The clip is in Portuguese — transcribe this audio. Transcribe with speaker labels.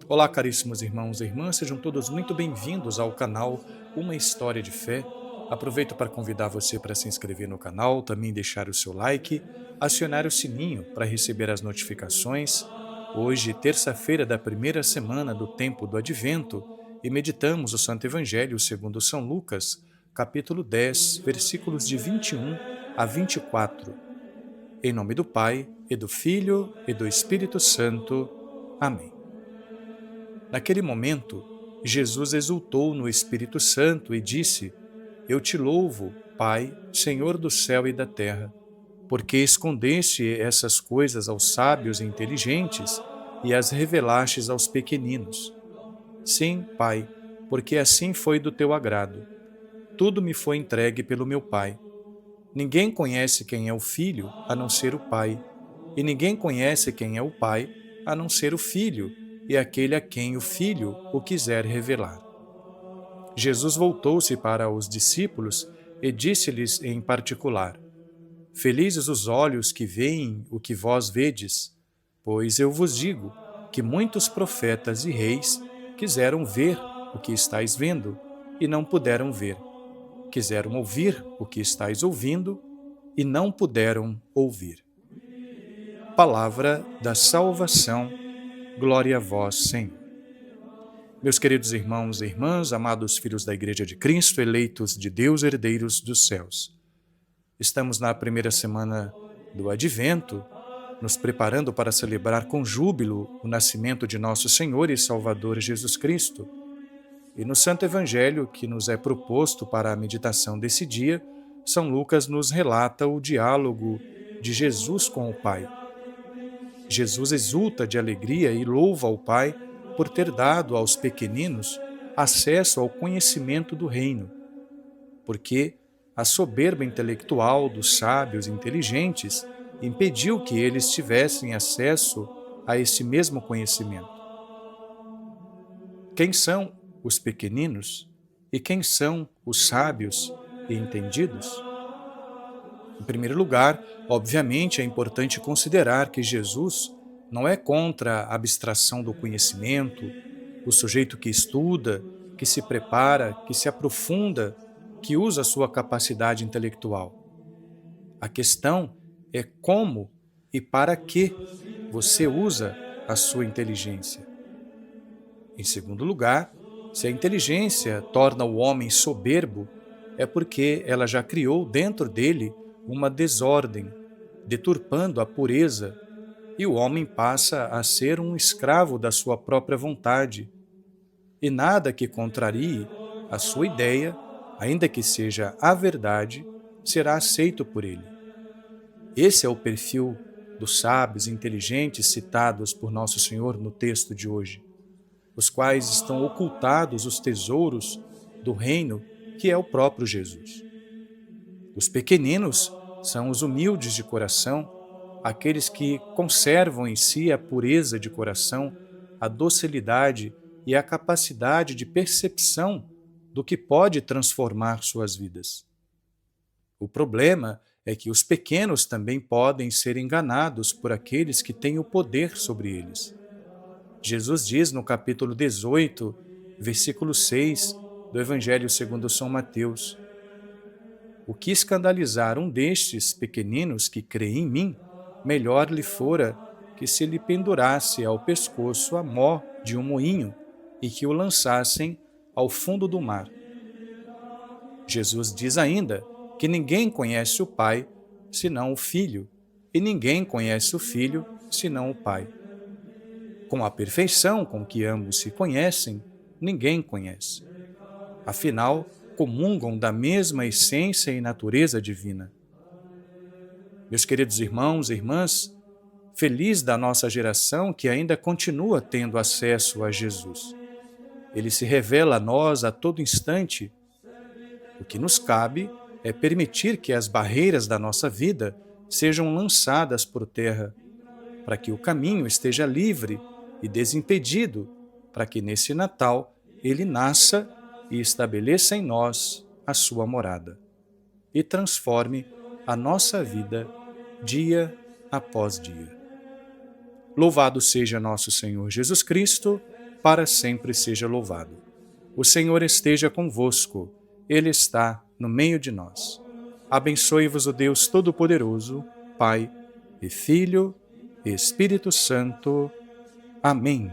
Speaker 1: Olá, caríssimos irmãos e irmãs, sejam todos muito bem-vindos ao canal Uma História de Fé. Aproveito para convidar você para se inscrever no canal, também deixar o seu like, acionar o sininho para receber as notificações. Hoje, terça-feira da primeira semana do tempo do Advento, e meditamos o Santo Evangelho segundo São Lucas, capítulo 10, versículos de 21 a 24. Em nome do Pai, e do Filho, e do Espírito Santo. Amém. Naquele momento, Jesus exultou no Espírito Santo e disse: Eu te louvo, Pai, Senhor do céu e da terra, porque escondeste essas coisas aos sábios e inteligentes e as revelastes aos pequeninos. Sim, Pai, porque assim foi do teu agrado. Tudo me foi entregue pelo meu Pai. Ninguém conhece quem é o Filho a não ser o Pai, e ninguém conhece quem é o Pai a não ser o Filho e aquele a quem o Filho o quiser revelar. Jesus voltou-se para os discípulos e disse-lhes em particular: Felizes os olhos que veem o que vós vedes, pois eu vos digo que muitos profetas e reis quiseram ver o que estáis vendo e não puderam ver. Quiseram ouvir o que estáis ouvindo e não puderam ouvir. Palavra da salvação. Glória a vós, Senhor. Meus queridos irmãos e irmãs, amados filhos da Igreja de Cristo, eleitos de Deus, herdeiros dos céus. Estamos na primeira semana do Advento, nos preparando para celebrar com júbilo o nascimento de nosso Senhor e Salvador Jesus Cristo. E no Santo Evangelho que nos é proposto para a meditação desse dia, São Lucas nos relata o diálogo de Jesus com o Pai. Jesus exulta de alegria e louva ao Pai por ter dado aos pequeninos acesso ao conhecimento do reino, porque a soberba intelectual dos sábios inteligentes impediu que eles tivessem acesso a esse mesmo conhecimento. Quem são os pequeninos e quem são os sábios e entendidos? Em primeiro lugar, obviamente, é importante considerar que Jesus não é contra a abstração do conhecimento, o sujeito que estuda, que se prepara, que se aprofunda, que usa a sua capacidade intelectual. A questão é como e para que você usa a sua inteligência. Em segundo lugar, se a inteligência torna o homem soberbo, é porque ela já criou dentro dele uma desordem, deturpando a pureza, e o homem passa a ser um escravo da sua própria vontade. E nada que contrarie a sua ideia, ainda que seja a verdade, será aceito por ele. Esse é o perfil dos sábios e inteligentes citados por Nosso Senhor no texto de hoje, os quais estão ocultados os tesouros do reino, que é o próprio Jesus. Os pequeninos são os humildes de coração, aqueles que conservam em si a pureza de coração, a docilidade e a capacidade de percepção do que pode transformar suas vidas. O problema é que os pequenos também podem ser enganados por aqueles que têm o poder sobre eles. Jesus diz no capítulo 18, versículo 6 do Evangelho segundo São Mateus: O que escandalizar um destes pequeninos que crê em mim, melhor lhe fora que se lhe pendurasse ao pescoço a mó de um moinho e que o lançassem ao fundo do mar. Jesus diz ainda que ninguém conhece o Pai senão o Filho, e ninguém conhece o Filho senão o Pai. Com a perfeição com que ambos se conhecem, ninguém conhece. Afinal, comungam da mesma essência e natureza divina. Meus queridos irmãos e irmãs, feliz da nossa geração que ainda continua tendo acesso a Jesus. Ele se revela a nós a todo instante. O que nos cabe é permitir que as barreiras da nossa vida sejam lançadas por terra, para que o caminho esteja livre e desimpedido, para que nesse Natal ele nasça e estabeleça em nós a sua morada e transforme a nossa vida dia após dia. Louvado seja nosso Senhor Jesus Cristo, para sempre seja louvado. O Senhor esteja convosco, Ele está no meio de nós. Abençoe-vos o Deus Todo-Poderoso, Pai e Filho e Espírito Santo. Amém.